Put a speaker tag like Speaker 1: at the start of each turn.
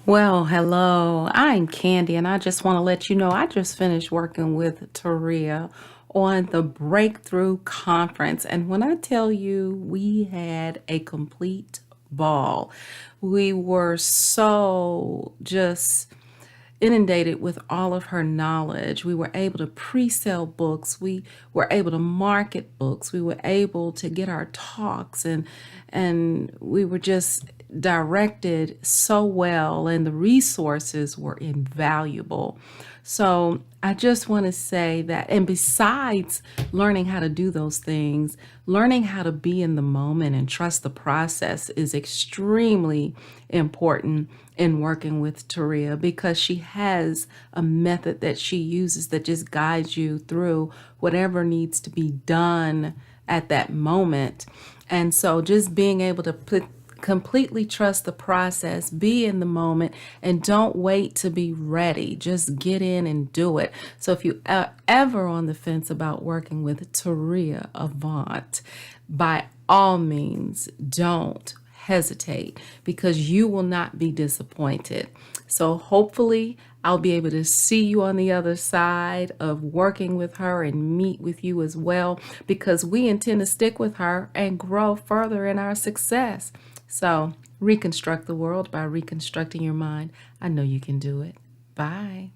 Speaker 1: Well, hello. I'm Candy, and I just want to let you know I just finished working with Taria on the Breakthrough Conference. And when I tell you we had a complete ball, we were so just inundated with all of her knowledge. We were able to pre-sell books. We were able to market books. We were able to get our talks and we were just directed so well and the resources were invaluable. So I just want to say that, and besides learning how to do those things, learning how to be in the moment and trust the process is extremely important in working with Taria because she has a method that she uses that just guides you through whatever needs to be done at that moment. And so just being able to completely trust the process, be in the moment, and don't wait to be ready. Just get in and do it. So if you are ever on the fence about working with Taria Avant, by all means, don't hesitate because you will not be disappointed. So hopefully I'll be able to see you on the other side of working with her and meet with you as well because we intend to stick with her and grow further in our success. So reconstruct the world by reconstructing your mind. I know you can do it. Bye.